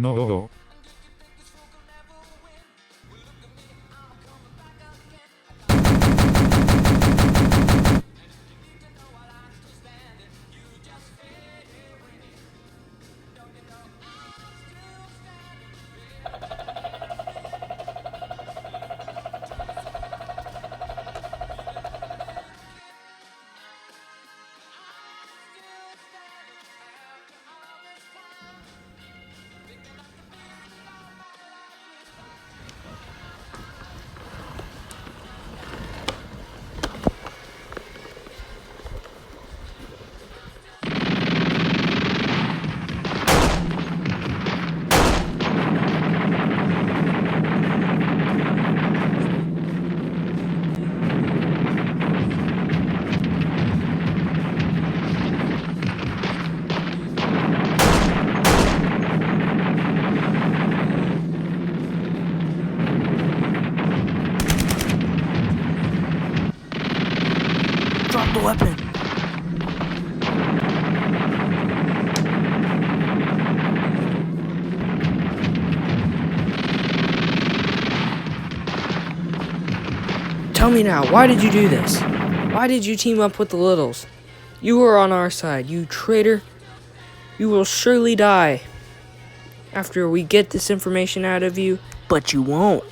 No. Drop the weapon. Tell me now, why did you do this? Why did you team up with the Littles? You were on our side, you traitor. You will surely die after we get this information out of you, but you won't.